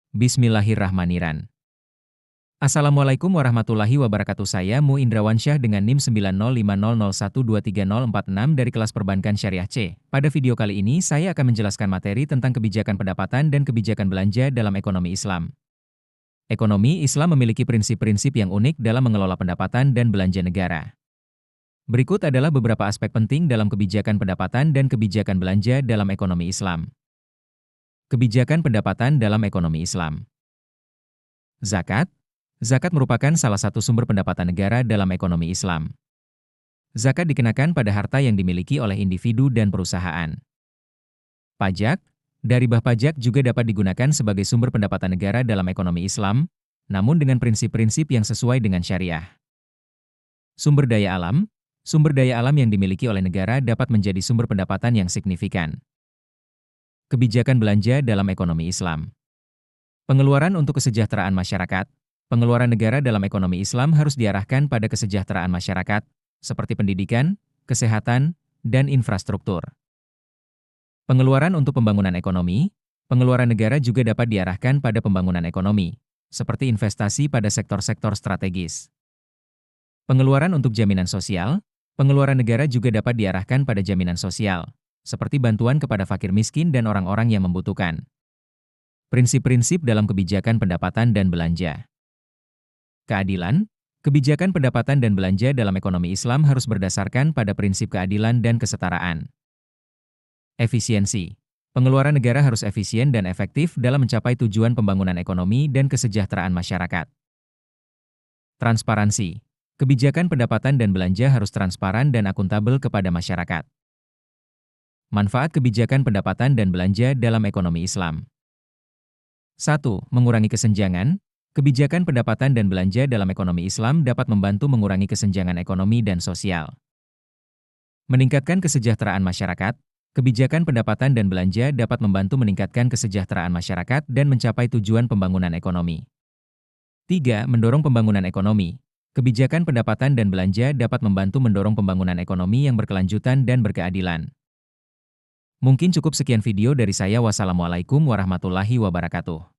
Bismillahirrahmanirrahim. Assalamualaikum warahmatullahi wabarakatuh. Saya Mu Indrawansyah dengan NIM 90501230446 dari kelas Perbankan Syariah C. Pada video kali ini saya akan menjelaskan materi tentang kebijakan pendapatan dan kebijakan belanja dalam ekonomi Islam. Ekonomi Islam memiliki prinsip-prinsip yang unik dalam mengelola pendapatan dan belanja negara. Berikut adalah beberapa aspek penting dalam kebijakan pendapatan dan kebijakan belanja dalam ekonomi Islam. Kebijakan pendapatan dalam ekonomi Islam. Zakat. Zakat merupakan salah satu sumber pendapatan negara dalam ekonomi Islam. Zakat dikenakan pada harta yang dimiliki oleh individu dan perusahaan. Pajak. Dari bah pajak juga dapat digunakan sebagai sumber pendapatan negara dalam ekonomi Islam, namun dengan prinsip-prinsip yang sesuai dengan syariah. Sumber daya alam. Sumber daya alam yang dimiliki oleh negara dapat menjadi sumber pendapatan yang signifikan. Kebijakan belanja dalam ekonomi Islam. Pengeluaran untuk kesejahteraan masyarakat. Pengeluaran negara dalam ekonomi Islam harus diarahkan pada kesejahteraan masyarakat, seperti pendidikan, kesehatan, dan infrastruktur. Pengeluaran untuk pembangunan ekonomi. Pengeluaran negara juga dapat diarahkan pada pembangunan ekonomi, seperti investasi pada sektor-sektor strategis. Pengeluaran untuk jaminan sosial. Pengeluaran negara juga dapat diarahkan pada jaminan sosial, seperti bantuan kepada fakir miskin dan orang-orang yang membutuhkan. Prinsip-prinsip dalam kebijakan pendapatan dan belanja. Keadilan. Kebijakan pendapatan dan belanja dalam ekonomi Islam harus berdasarkan pada prinsip keadilan dan kesetaraan. Efisiensi. Pengeluaran negara harus efisien dan efektif dalam mencapai tujuan pembangunan ekonomi dan kesejahteraan masyarakat. Transparansi. Kebijakan pendapatan dan belanja harus transparan dan akuntabel kepada masyarakat. Manfaat kebijakan pendapatan dan belanja dalam ekonomi Islam. 1. Mengurangi kesenjangan. Kebijakan pendapatan dan belanja dalam ekonomi Islam dapat membantu mengurangi kesenjangan ekonomi dan sosial. Meningkatkan kesejahteraan masyarakat. Kebijakan pendapatan dan belanja dapat membantu meningkatkan kesejahteraan masyarakat dan mencapai tujuan pembangunan ekonomi. 3. Mendorong pembangunan ekonomi. Kebijakan pendapatan dan belanja dapat membantu mendorong pembangunan ekonomi yang berkelanjutan dan berkeadilan. Mungkin cukup sekian video dari saya. Wassalamualaikum warahmatullahi wabarakatuh.